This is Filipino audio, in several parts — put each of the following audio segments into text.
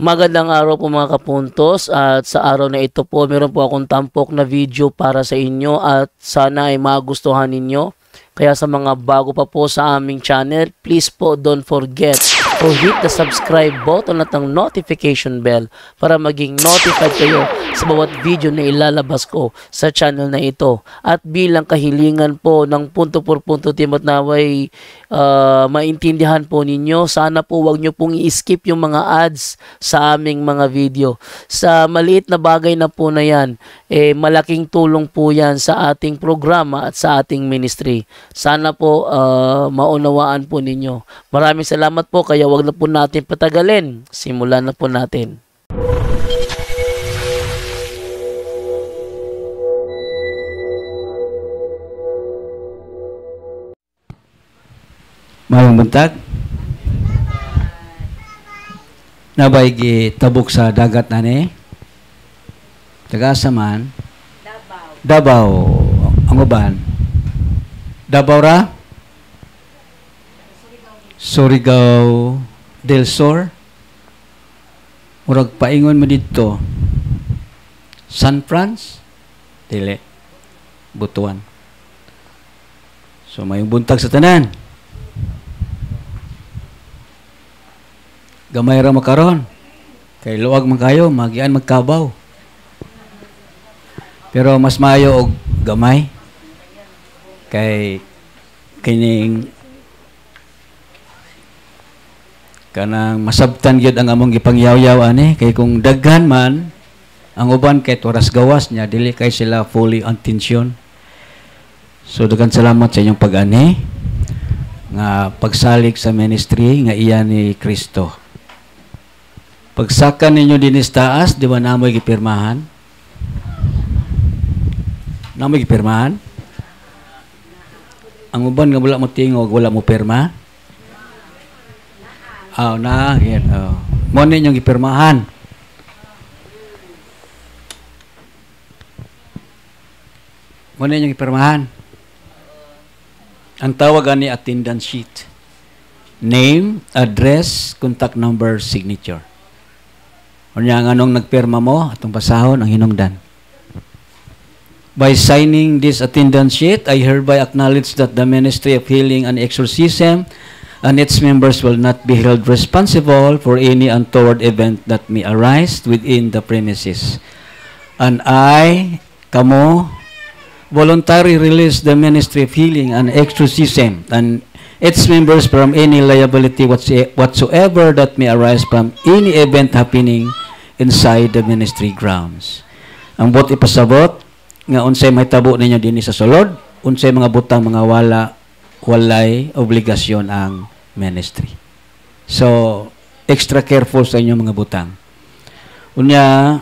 Magandang araw po mga kapuntos, at sa araw na ito po meron po akong tampok na video para sa inyo at sana ay magustuhan ninyo. Kaya sa mga bago pa po sa aming channel, please po don't forget to hit the subscribe button at ang notification bell para maging notified kayo sa bawat video na ilalabas ko sa channel na ito. At bilang kahilingan po ng punto por punto team at naway maintindihan po ninyo, sana po wag nyo pong i-skip yung mga ads sa aming mga video. Sa maliit na bagay na po na yan, malaking tulong po yan sa ating programa at sa ating ministry. Sana po maunawaan po ninyo. Maraming salamat po, kaya wag na po natin patagalin. Simulan na po natin. Mayong buntag. Nabay tabok sa dagat na ni. Tagasa man. Davao. Ang uban. Davao ra? Surigao del Sur. Murag paingon mo dito. San Francisco. Dili. Butuan. So mayong buntag sa tanan. Gamay ra makaron. Kay luwag man kayo, magian magkabaw. Pero mas maayo og gamay. Kay kining kanang masabtan gyud ang among gipangyaw-yaw ani, kay kung daghan man ang uban kay oras gawas niya dili kay sila fully on tension. So daghan salamat sa inyong pag-ani nga pagsalig sa ministry nga iya ni Kristo. Pagsakan ninyo dinis taas, di ba namoy gipirmahan? Namoy gipirmahan? Ang uban nga wala mo tingog, wala mo pirma? Aw na, yan. Mo ninyong gipirmahan. Mo ninyong gipirmahan. Ang tawag ani attendance sheet. Name, address, contact number, signature. Unya nga anong nagpirma mo, atong pasahon ang hinungdan. By signing this attendance sheet, I hereby acknowledge that the Ministry of Healing and Exorcism and its members will not be held responsible for any untoward event that may arise within the premises. And I, kamo, voluntarily release the Ministry of Healing and Exorcism and its members from any liability whatsoever that may arise from any event happening inside the ministry grounds. Ang bot ipasabot nga unsay mahitabo ninyo dinhi sa sulod, unsay mga butang mga walay obligasyon ang ministry. So extra careful sa inyong mga butang. Unya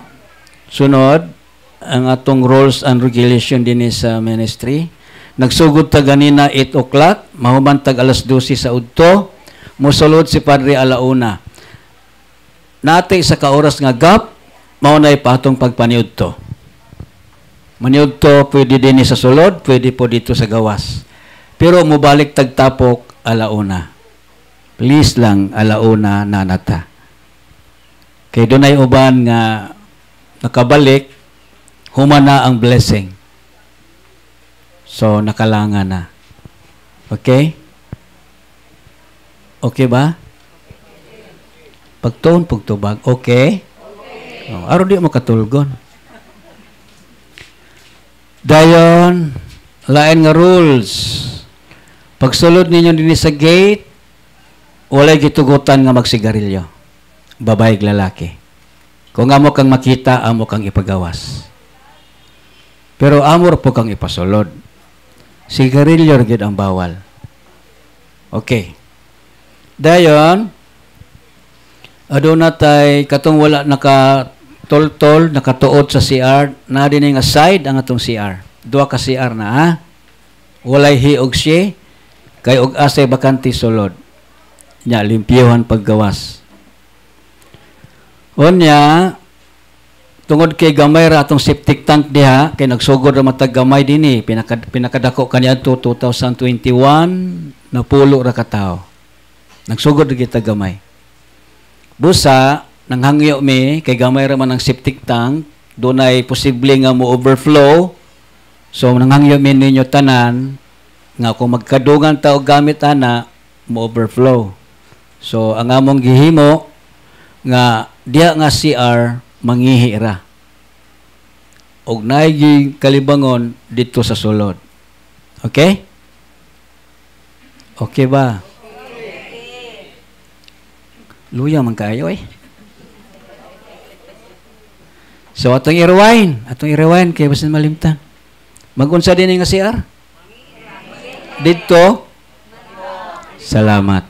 sunod ang atong rules and regulation dinhi sa ministry. Nagsugod ta ganina 8 o'clock, mahuman tag alas 12 sa udto, mosulod si Padre alauna. Natay sa kaoras nga gap, maunay patong pagpaniudto. Maniudto pwede din sa sulod, pwede po dito sa gawas. Pero mubalik tagtapok alauna. Please lang alauna nanata. Kay dunay uban nga nakabalik, humana ang blessing. So, nakalangan na. Okay? Okay ba? Pagtuon, pagtubag. Okay? Oh, araw di mo katulgon. Dayon, lain nga rules. Pagsulod ninyo din sa gate, walay gitugutan nga magsigarilyo. Babae lalaki. Kung amo kang makita, amo kang ipagawas. Pero amor po kang ipasulod. Sigarilyo gid ang bawal. Okay. Dayon, aduna tay katong wala nakatoltol, nakatuod sa CR, na din nga side ang atong CR. Duha ka CR na ha. Walay hiog siya, kay og asay bakante sulod. Nya limpyuhan paggawas. Unya, tungod kay gamay ra atong septic tank diha, kay nagsugod ra matag gamay dinhi, pinakadako kaniadto 2021 na pulo ra ka tawo. Nagsugod ra kita gamay. Busa nanghangyo mi kay gamay ra man ang septic tank, dunay posible nga mo overflow. So nanghangyo mi ninyo tanan nga kung magkadugan ta og gamit ana mo overflow. So ang among gihimo nga diha nga CR mangihi ra. Og naay kalibangon dito sa sulod. Okay? Okay ba? Luya man kayo eh. So atong i-rewind kay basin malimtan. Magunsa din nga CR? Dito? Salamat.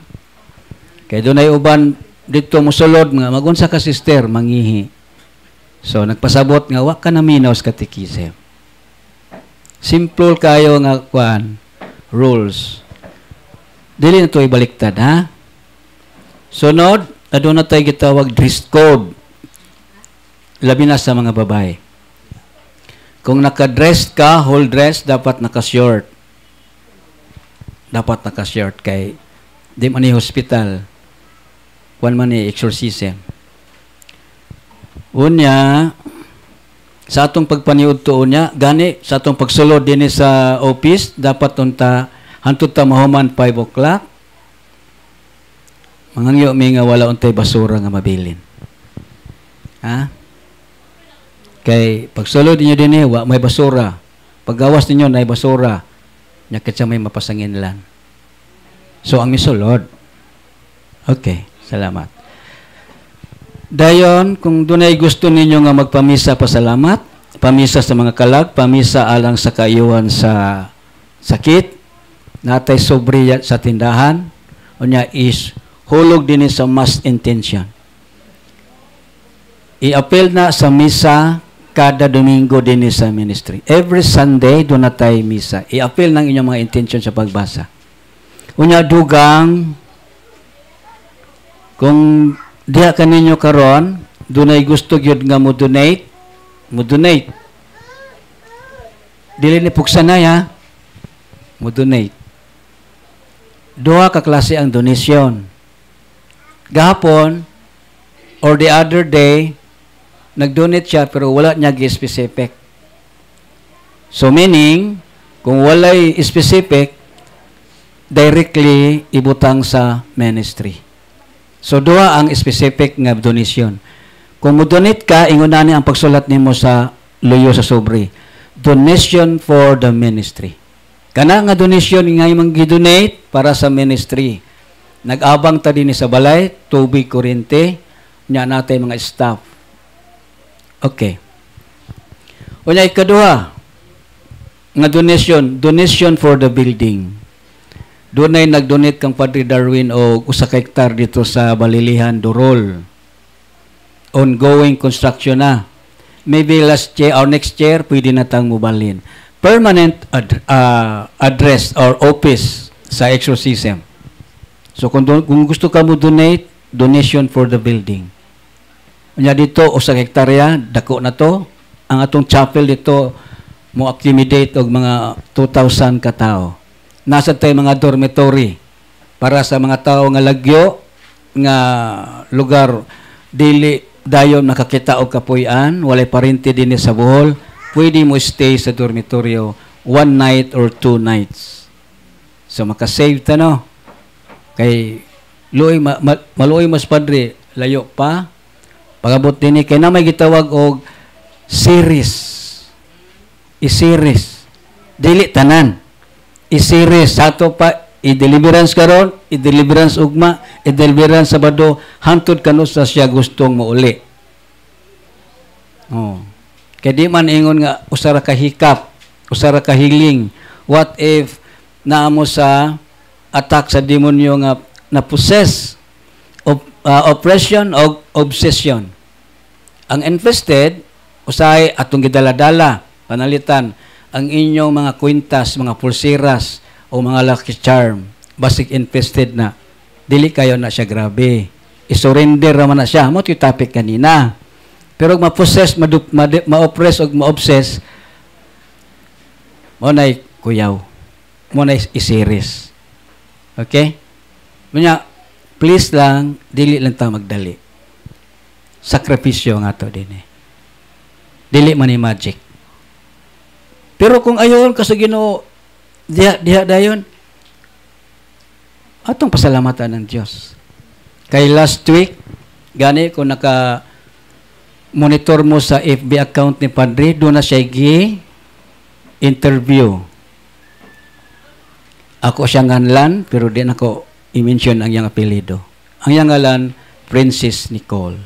Kay dunay uban dito mosulod nga magunsa ka sister mangihi. So nagpasabot nga wa ka na minaw sa katikisem. Simple kayo nga kuan rules. Dili na to ibaliktad ha. Sunod, aduna tay gitawag dress code. Labi na sa mga babae. Kung naka-dress ka, whole dress, dapat naka-short. Dapat naka-short kay di man ni hospital. Kuan man ni exorcism. Unya, sa atong pagpaniud tuon niya, gani sa atong pagsulod din sa office, dapat unta hantud ta mahuman 5 o'clock. Mangangyo mi nga wala untay basura nga mabilin. Ha? Kay pagsulod niyo din wa may basura. Paggawas ninyo na basura, nya kitsa may mapasanginlan. So ang misulod. Okay, salamat. Dayon, kung dunay gusto ninyo nga magpamisa pasalamat, pamisa sa mga kalag, pamisa alang sa kaayuhan sa sakit, natay sobre sa tindahan, unya is hulog din sa mass intention. I-appeal na sa misa kada Domingo din sa ministry. Every Sunday, doon na tayo misa. I-appeal ng inyong mga intention sa pagbasa. Unya dugang, kung diha ka ninyo karon, dunay gusto gyud nga mo donate. Dili ni pugsanay ha. Mo donate. Duha ka klase ang donation. Gahapon or the other day, nag-donate siya pero wala niya gi-specific. So meaning, kung walay specific, directly ibutang sa ministry. So duha ang specific nga donation. Kung mo-donate ka, ingunani ang pagsulat nimo sa luyo sa sobre. Donation for the ministry. Kana nga donation nga imong gi-donate para sa ministry. Nag-abang ta dinhi sa balay, tubig, kuryente, nya natay mga staff. Okay. Unya ikaduha nga donation for the building. Doon ay nag-donate kang Padre Darwin o usa ka hektar dito sa Balilihan, Dorol. Ongoing construction na. Maybe last year or next year, pwede na tang mubalin. Permanent address or office sa exorcism. So kung gusto ka mo donate, donation for the building. Nya dito, usa ka hektarya, dako na to. Ang atong chapel dito, mo accommodate og mga 2,000 ka tao. Nasa tayo mga dormitory para sa mga tao nga lagyo nga lugar dili dayon nakakita og kapuy-an, walay parente dinhi sa Bohol, pwede mo stay sa dormitoryo 1 night or 2 nights. So makasave ta no. Kay luoy maluoy mas padre layo pa. Pagabot dinhi kay na may gitawag og series. I-series. Dili tanan. I-series sato pa i-deliverance karon, i-deliverance ugma, i-deliverance Sabado, hantod kano sa siya gustong mauli. Oh. Kaya di man ingon nga usara ka hikap, usara ka hiling. What if naamo sa attack sa demonyo nga na-possess, oppression o obsession. Ang infested, usahay atong gidala-dala, panalitan, ang inyong mga kwintas, mga pulseras, o mga lucky charm, basic infested na, dili kayo na siya grabe. I-surrender naman na siya. Mo ito yung topic kanina. Pero ma-possess, ma-oppress, o ma-obsess, mo na kuyaw. Mo na i-series. Okay? Muna, please lang, dili lang tayo magdali. sakripisyo nga to din eh. Dili man ni magic. Pero kung ayon ka sa Ginoo, diha dayon, atong pasalamatan ng Diyos. Kay last week, gani kung monitor mo sa FB account ni Padre, doon na siya interview. Ako siya nganlan, pero di ako i-mention ang iyang apelido. Ang iyang ngalan, Princess Nicole.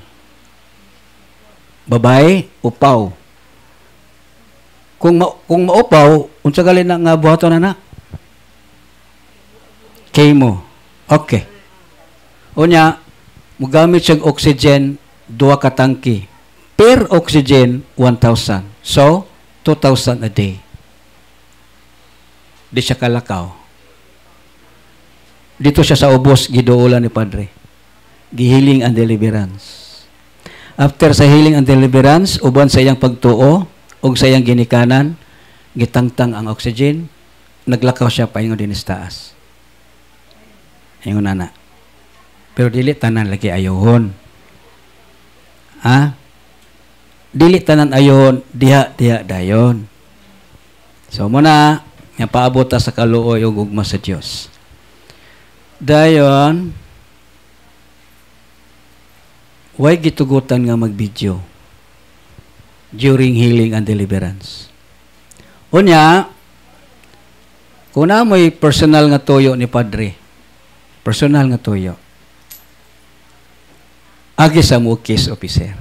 Babae, upaw. Kung maupaw, unsa gali na nga buhaton na? Chemo. Okay. Unya, mugamit siyang oxygen, 2 ka tangki. Per oxygen, 1,000. So, 2,000 a day. Di siya kalakaw. Dito siya sa ubos, giduulan ni Padre. Gihealing and deliverance. After sa healing and deliverance, uban sa iyang pagtuo, o sa iyang ginikanan, gitangtang ang oxygen, naglakaw siya paingon din sa taas. Ingon na. Pero dili tanan lagi ayohon. Ha? Dili tanan ayohon, diha dayon. So muna, nga paabot ta sa kaluoy ug ugma sa Dios. Dayon, why gitugutan nga mag-video during healing and deliverance? Unya, kung na mo'y personal nga tuyo ni Padre, personal nga tuyo, agi sa mo case officer.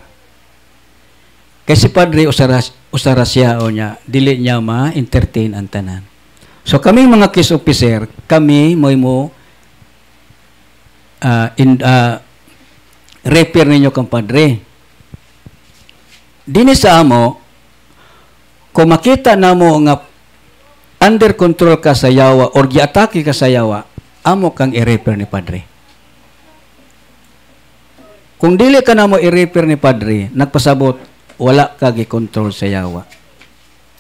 Kasi Padre, usara siya o niya, dili niya ma-entertain ang tanan. So kaming mga case officer, kami mo repair ninyo kang Padre. Dini sa amo, kung makita na mo nga under control ka sa yawa or giatake ka sa yawa, amo kang i-repair ni Padre. Kung dili ka na mo i-repair ni Padre, nagpasabot, wala ka gi-control sa yawa.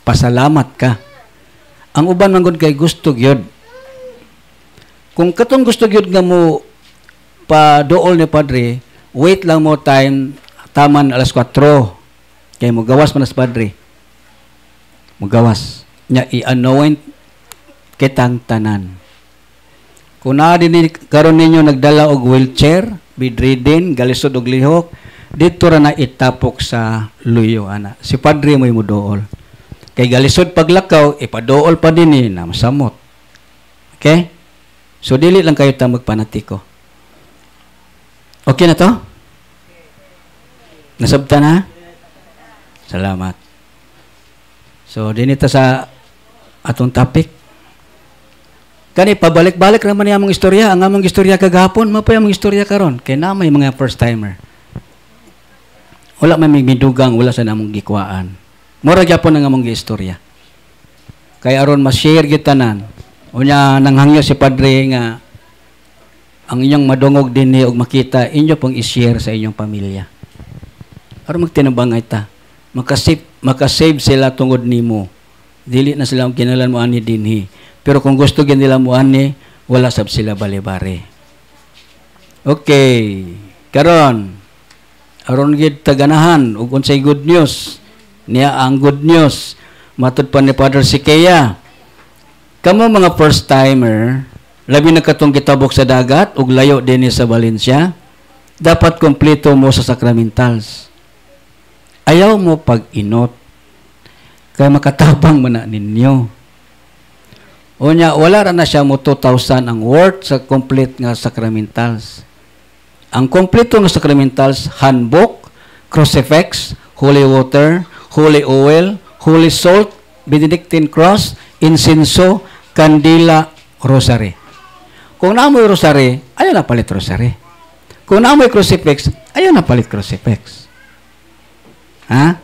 Pasalamat ka. Ang uban manggod kay gusto gyud. Kung katong gusto gyud nga mo pa-dool ni Padre, wait lang mo time, taman alas 4. Kaya mo gawas man sa Padre. Mo gawas. Nya i-anoint kitang tanan. Kung na din karon ninyo nagdala og wheelchair, bedridden, galisod og lihok, dito ra na itapok sa luyo ana. Si Padre mo dool. Kay galisod paglakaw, ipadool pa din na masamot. Okay? So dili lang kayo ta magpanatiko. Okay na to? Nasabta na? Salamat. So, dinita sa atong topic. Kani, pabalik-balik naman niya among istorya. Ang among istorya kagahapon, mapay among istorya karon. Kaya na may mga first-timer. Wala may midugang, wala sa namong gikwaan. Mura gyapon ang among istorya. Kaya aron ma-share gitanan. Unya, nanghangyo si Padre nga ang inyong madungog din ug makita inyo pong i-share sa inyong pamilya. Aron magtinabang ita. Makasave sila tungod nimo. Dili na sila kinalan mo ani dinhi. Pero kung gusto gid nila mo ani, wala sab sila balebare. Okay. Karon aron gid taganahan ug unsay good news. Niya ang good news matud pa ni Father Sikaya. Kamo mga first timer, labi na katong gitabok sa dagat ug layo dinhi sa Valencia, dapat kompleto mo sa sacramentals. Ayaw mo pag-inot. Kaya makatabang mo na ninyo. Unya, wala na siya mo 2,000 ang worth sa complete nga sacramentals. Ang kompleto nga sacramentals, handbook, crucifix, holy water, holy oil, holy salt, Benedictine cross, insenso, kandila, rosary. Kung naamoy rosary, ayaw na palit rosary. Kung naamoy crucifix, ayaw na palit crucifix. Ha?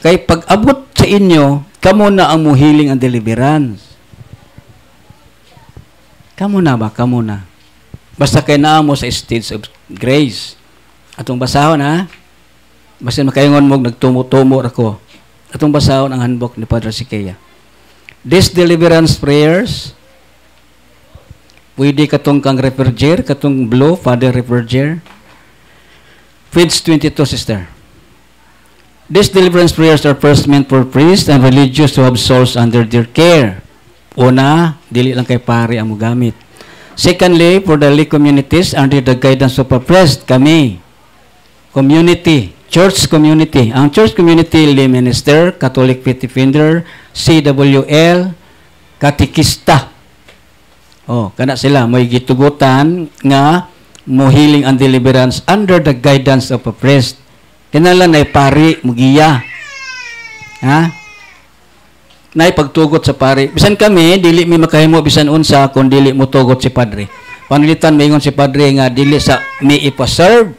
Kay pag-abot sa inyo, kamo na ang healing and deliverance. Kamo na ba? Kamo na. Basta kay naa mo sa stage of grace. Atong basahon, ha? Basta makaingon mo, nagtumo-tumo ako. Atong basahon ang handbook ni Padre Sikaya. These deliverance prayers, pwede katong kang referger, katong blue, Father Referger. Page 22, sister. These deliverance prayers are first meant for priests and religious to have souls under their care. Una, dili lang kay pare ang mugamit. Secondly, for the lay communities under the guidance of a priest, kami, community, church community. Ang church community, lay minister, Catholic faith defender, CWL, katikista. Oh, kana sila may gitugutan nga mo healing and deliverance under the guidance of a priest. Kinala na pari mugiya. Ha? Nay pagtugot sa pari. Bisan kami dili mi makahimo bisan unsa kun dili mo tugot si padre. Panilitan maingon si padre nga dili sa mi ipa-serve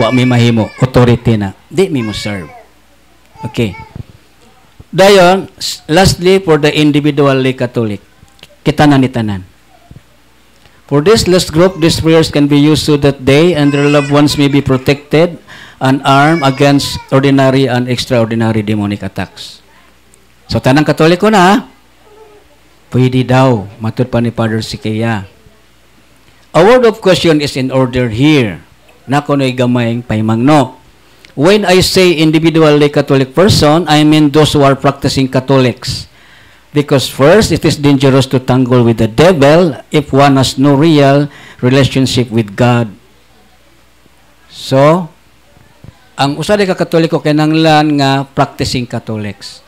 wa mi mahimo authority na. Di mi mo serve. Okay. Dayon, lastly for the individual lay Catholic. Kitanan ni tanan. For this last group, these prayers can be used so that they and their loved ones may be protected and armed against ordinary and extraordinary demonic attacks. So, tanang Katoliko na, pwede daw, matud pa ni Father Siqueya. A word of question is in order here. Nakunoy gamayng paimangno. When I say individually Catholic person, I mean those who are practicing Catholics. Because first, it is dangerous to tangle with the devil if one has no real relationship with God. So, ang usa ka Katoliko kinahanglan nga practicing Catholics.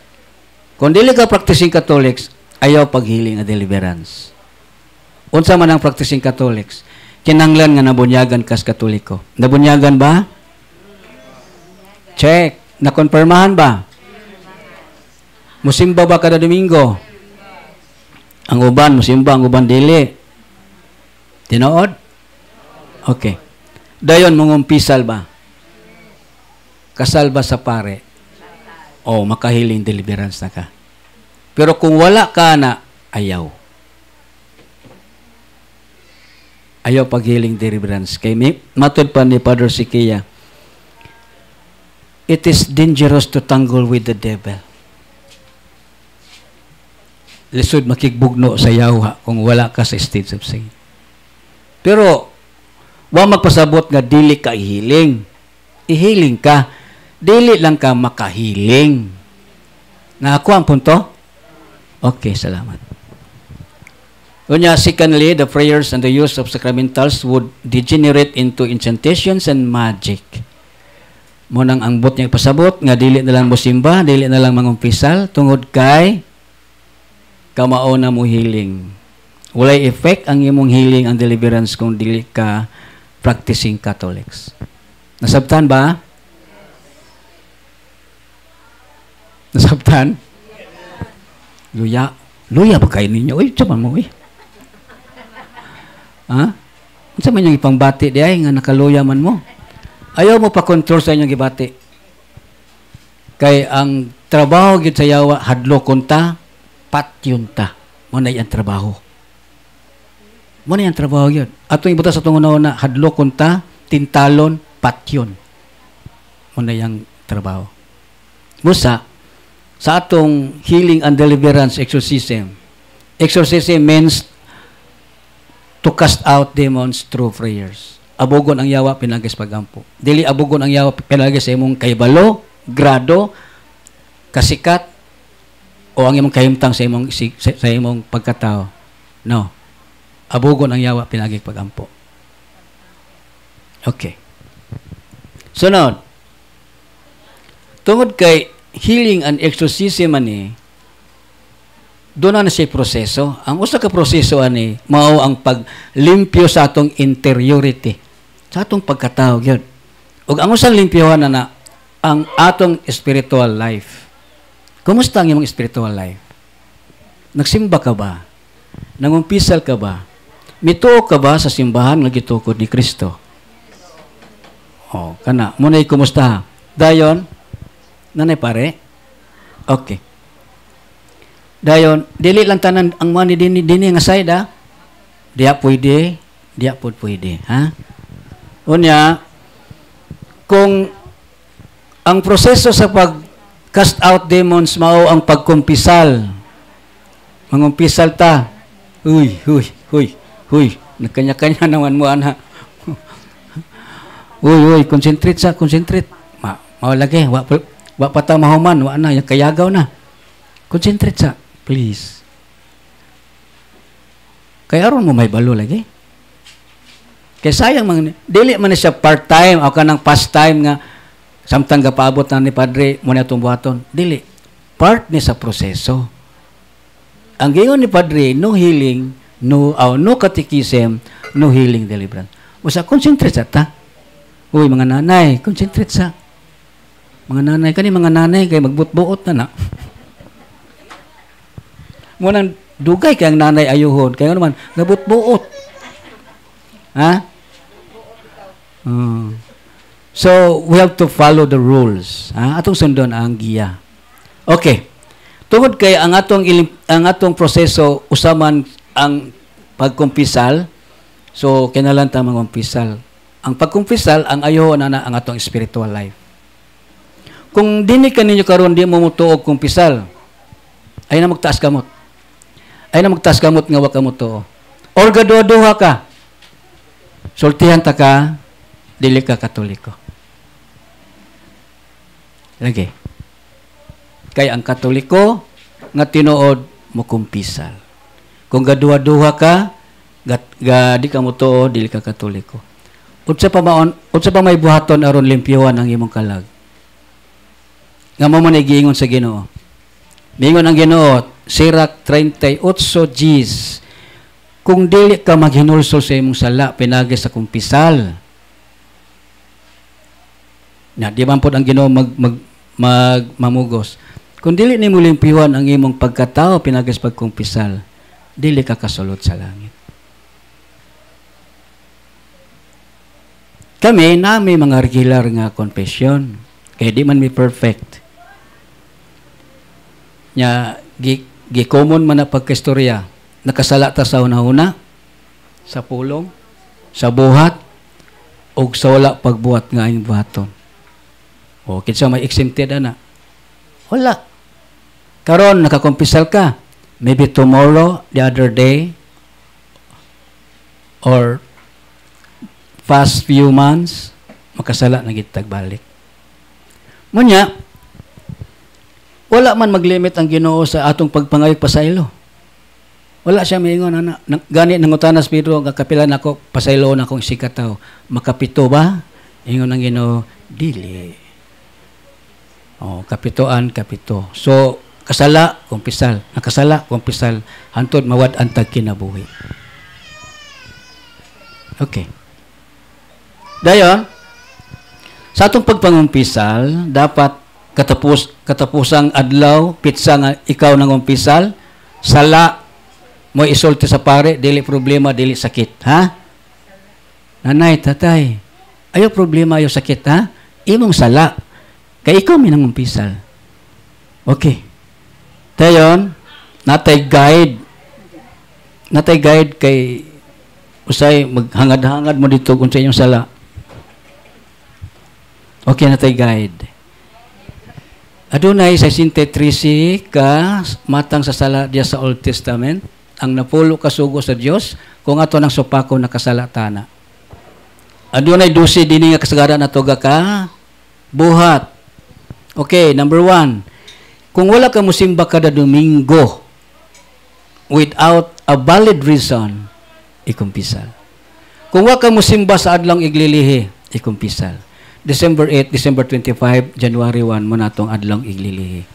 Kung dili ka practicing Catholics, ayaw paghealing a deliverance. Unsa man ang practicing Catholics? Kinahanglan nga nabunyagan kas Katoliko. Nabunyagan ba? Check. Nakonfirmahan ba? Musimba ba kada Domingo? Ang uban, musimba, ang uban dili. Tinood? Okay. Dayon, mungumpisal ba? Kasal ba sa pare? O, makahiling deliverance na ka. Pero kung wala ka na, ayaw. Ayaw paghiling deliverance. Kay matod pa ni Father Siqueya, it is dangerous to tangle with the devil. Lisod makigbugno sa yawa kung wala ka sa state of sin. Pero, wa magpasabot nga dili ka ihiling. Ihiling ka. Dili lang ka makahiling. Nakakuha ang punto? Okay, salamat. Unya, secondly, the prayers and the use of sacramentals would degenerate into incantations and magic. Munang ang bot niya pasabot, nga dili na lang musimba, dili na lang mangumpisal, tungod kay kamao na mo healing. Walay effect ang imong healing and deliverance kung dili ka practicing Catholics. Nasabtan ba? Nasabtan? Luya. Luya ba kayo ninyo? Uy, saman mo, uy. Ha? Ano man yung ipangbati di ay nga nakaluya man mo? Ayaw mo pa control sa inyong gibati. Kay ang trabaho gid sa yawa, hadlo kunta, patyon ta. Muna yan trabaho. Muna yan trabaho yun. Atong ibuta sa itong una-una, hadlo kunta, tintalon, patyon. Muna yung trabaho. Musa, sa atong healing and deliverance exorcism, exorcism means to cast out demons through prayers. Abugon ang yawa, pinagis pagampo. Dili abugon ang yawa, pinagis sa imong kaibalo, grado, kasikat, o ang imong kahimtang sa imong pagkatao. No. Abugon ang yawa, pinagis pagampo. Okay. Sunod. Tungod kay healing and exorcism ani, doon na siya proseso. Ang usa ka proseso ani, mao ang paglimpyo sa atong interiority. Sa atong pagkatao yun. Ug ang usang limpyohan na ang atong spiritual life. Kumusta ang imong spiritual life? Nagsimba ka ba? Nangumpisal ka ba? Mituo ka ba sa simbahan nga gitukod ni Kristo? Oh, kana. Muna'y kumusta? Dayon, nanay pare? Okay. Dayon, dili lang tanan ang mga dini nga side, ha? Diya pwede, ha? Unya, kung ang proseso sa pag-cast out demons mao ang pagkumpisal, mangumpisal ta, huy, nagkanya-kanya naman mo, ana. Uy, concentrate sa, concentrate. Mawalagi, wa pa ta mahuman, wa na, kayagaw na. Concentrate sa, please. Kaya aron mo may balo lagi. Kaya sayang, dili man na siya part-time, o ka ng past-time nga, samtang gapaabot na ni Padre, muna itong buhaton. Dili. Part ni sa proseso. Ang gayon ni Padre, no healing, no catechism, no healing deliverance. Usa, concentrate sa ta. Uy, mga nanay, concentrate sa. Mga nanay, mga nanay, kaya magbut-buot na na. Munang dugay kaya ang nanay ayuhon. Kaya naman, nabut-buot. Ha? So, we have to follow the rules. Atong sundon ang giya. Okay. Tungod kay ang atong proseso usaman ang pagkumpisal. So, kinalan ta magkumpisal. Ang pagkumpisal ang ayo na ang atong spiritual life. Kung dini kaninyo karon di mo mutuog kumpisal, ay na magtaas kamot. Ay na magtaas kamot nga wa ka mutuo. Or gaduha ka. Sultihan ta ka, dili ka Katoliko. Lagi. Kaya ang Katoliko nga tinuod mo kumpisal. Kung gaduha-duha ka, di ka mo tuo, dili ka Katoliko. Unsa pa may buhaton aron limpyuhan ang imong kalag. Nga mo man giingon sa Ginoo. Mingon ang Ginoo, Sirach 38:10. Kung dili ka maghinulsol sa imong sala, pinagi sa kumpisal. Na di man pod ang Ginoo mamugos. Kung dili nimo limpyuhan ang imong pagkatao pinagi sa pagkumpisal, dili ka kasulod sa langit. Kami na may mga regular nga confession. Kaya di man mi perfect. Nya gi-common man na pagkistorya. Nakasala ta sa una-una, sa pulong, sa buhat, o sa wala pagbuhat nga ang buhaton. O kinsa may exempted ana? Wala. Karon nakakumpisal ka. Maybe tomorrow, the other day, or past few months, makasala na gitag balik. Munya, wala man maglimit ang Ginoo sa atong pagpangayog pasaylo. Wala siya maingon, ana. Gani nangutanas Pedro, kapilan ako, pasaylo na akong sikataw. Makapito ba? Ingon ang Ginoo, dili. Kapitoan, kapito. So, kasala, kumpisal. Nakasala, kumpisal. Hantod, mawad ang tagkinabuhi. Okay. Dayon, sa atong pagpangumpisal, dapat katapusang adlaw, pitsa nga ikaw nang umpisal, sala, mo isulti sa pare, dili problema, dili sakit. Ha? Nanay, tatay, ayaw problema, ayaw sakit, ha? Imong sala. Kaya ikaw minangumpisal. Okay. Dayon, natay guide kay usay maghangad-hangad mo dito kung sa inyong sala. Okay, natay guide. Adunay sa 63 ka matang sa sala diya sa Old Testament, ang napulo kasugo sa Dios kung ato nang supako nakasalatana. Adunay 12 dinhi nga kasagaran ato ka buhat. Okay, number 1. Kung wala ka musimba kada Domingo without a valid reason, ikumpisal. Kung wala ka musimba sa adlong iglilihi, ikumpisal. December 8, December 25, January 1 mo natong adlong iglilihi.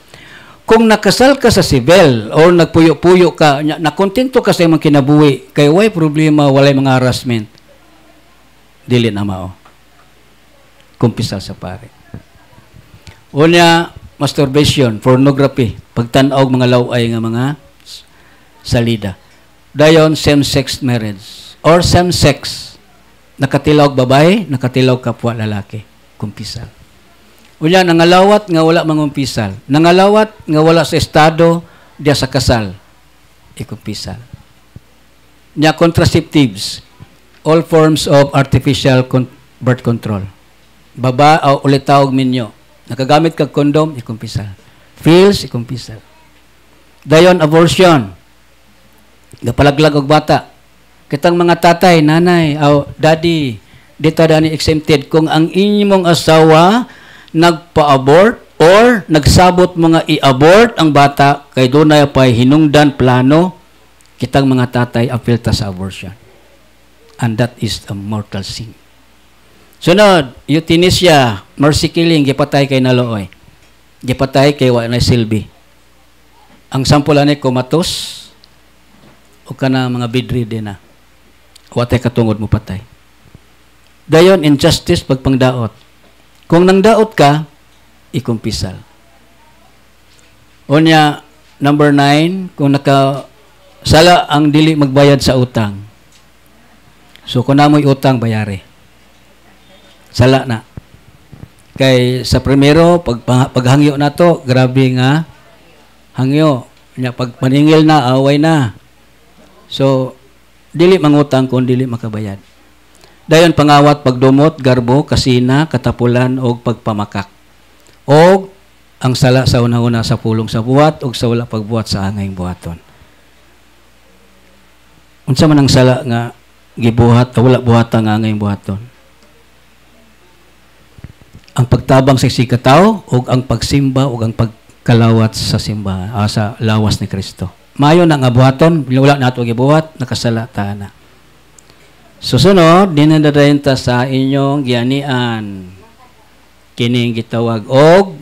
Kung nakasal ka sa civil o nagpuyo-puyo ka, nakontento ka sa imong kinabuhi, kay way problema, walay mga harassment, dili na mao. Kumpisal sa pare. Unya, masturbation, pornography, pagtan-og mga laway nga mga salida. Dayon, same-sex marriage or same-sex. Nakatilaw babae, nakatilaw kapwa lalaki. Kumpisal. Unya, nangalawat nga wala mangumpisal. Nangalawat nga wala sa estado diya sa kasal. Ikumpisal. Nya, contraceptives. All forms of artificial birth control. Baba o ulit tawag minyo. Nakagamit kag kondom, ikumpisal. Pills, ikumpisal. Dayon, abortion. Gapalaglag og bata. Kitang mga tatay, nanay, daddy, dito dani exempted kung ang inyong asawa nagpa-abort or nagsabot mga i-abort ang bata kay dunay pay hinungdan plano, kitang mga tatay appeal ta sa abortion. And that is a mortal sin. Sunod, euthanasia, mercy killing, gipatay kay nalooy. Gipatay kay wa na silbi. Ang sample ani comatose o kana mga bedridden na. Wa tay katungod mo patay. Dayon injustice pagpangdaot. Kung nangdaot ka, ikumpisal. Unya, number 9, kung sala ang dili magbayad sa utang. So, kung namoy utang, bayari. Sala na. Kay sa primero, paghangyo na to, grabe nga, hangyo. Pag paningil na, away na. So, dili mangutang kung dili makabayad. Dayon pangawat, pagdumot, garbo, kasina, katapulan, o pagpamakak. O ang sala sa una-una sa pulong sa buhat, o sa wala pagbuhat sa angayng buhaton. Unsa man ang sala nga gibuhat, o wala buhat ang angayng buhaton? Ang pagtabang sa sikataw, o ang pagsimba, o ang pagkalawat sa simbahan, sa lawas ni Kristo. Mayo na nga buhaton, wala nato gibuhat, nakasala ta na. Susunod, dinadadayon ta sa inyong gianian. Kining gitawag og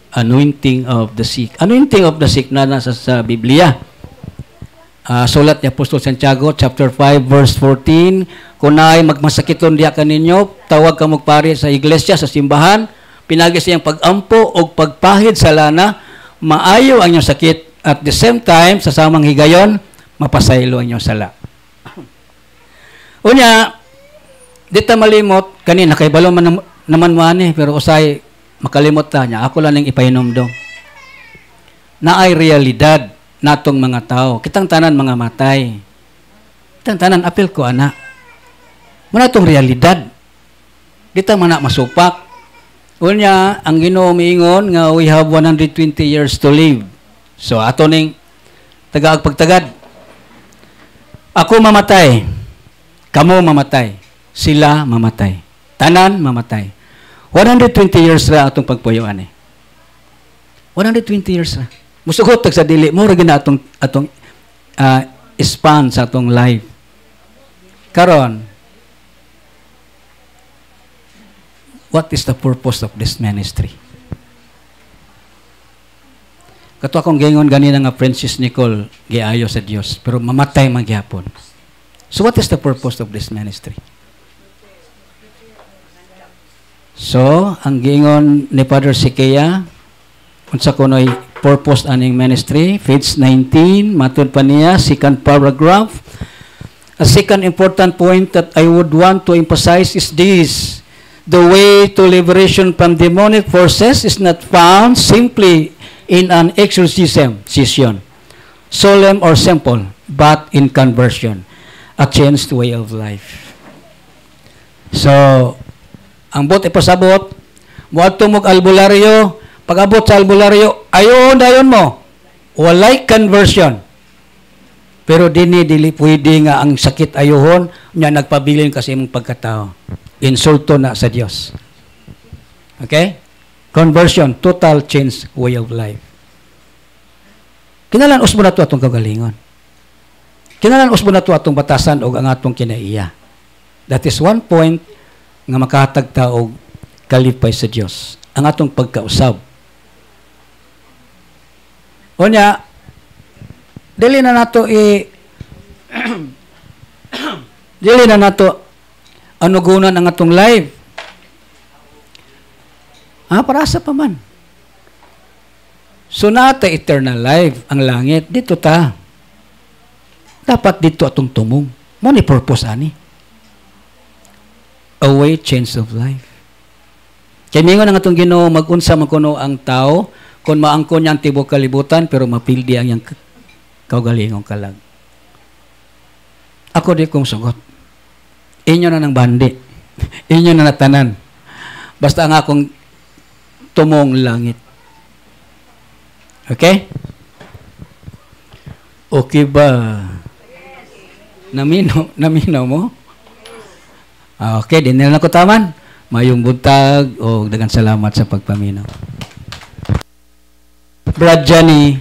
anointing of the sick. Anointing of the sick na nasa sa Biblia. Sulat ni Apostol Santiago, chapter 5, verse 14. Kung naay magmasakiton diya kaninyo, tawag ka magpari sa iglesia, sa simbahan, pinagi siyang pag-ampo o pagpahid sa lana, maayo ang inyong sakit. At the same time, sa samang higayon, mapasaylo ang inyong sala. Unya, dito malimot, kanina, kay balo naman mo ani, pero usay, makalimot ta niya. Ako lang yung ipainom dong. Na ay realidad natong mga tao. Kitang tanan mga matay. Kitang tanan, apil ko, anak. Muna itong realidad. Kita man masupak. Unya, ang Ginoo miingon nga we have 120 years to live. So, ato ning tagaagpagtagad. Ako mamatay. Kamo mamatay. Sila mamatay. Tanan mamatay. 120 years ra atong pagpuyoan eh. 120 years ra. Musugot sa dili mo ra gina atong span sa atong life. Karon, what is the purpose of this ministry? Kato akong gingon ganina nga Francis Nicole giayo sa Dios pero mamatay man gyapon. So what is the purpose of this ministry? So, ang gingon ni Father Sikea, unsa kuno'y purpose aning ministry, page 19, matod pa niya, second paragraph. A second important point that I would want to emphasize is this. The way to liberation from demonic forces is not found simply in an exorcism session, solemn or simple, but in conversion. A changed way of life. So, ang bot ipasabot, muadto mo albularyo, pag-abot sa albularyo, dayon mo. Walay conversion. Pero dili pwede nga ang sakit ayohon, nya nagpabilin kasi imong pagkatao. Insulto na sa Dios. Okay? Conversion, total change way of life. Kinalan usbo na to atong kagalingon. Kinalan usbo na to atong batasan o ang atong kinaiya. That is one point nga makahatag ta og kalipay sa Dios. Ang atong pagkausab. Unya, dili na nato dili na nato anugunan ang atong life. Para sa paman. So nata eternal life ang langit dito ta. Dapat dito atong tumong. Mo ni purpose ani. A way change of life. Kaya mingon ang atong Ginoo mag-unsa man kuno ang tao kung maangkon niya ang tibok kalibutan pero mapildi ang iyang kaugalingong kalag. Ako di kong sugot. Inyo na ng bandi. Inyo na natanan. Basta ang akong tumong langit. Okay? Okay ba? Naminaw mo? Okay, din na ko taman. Mayong buntag o daghang salamat sa pagpaminaw. Brad Johnny,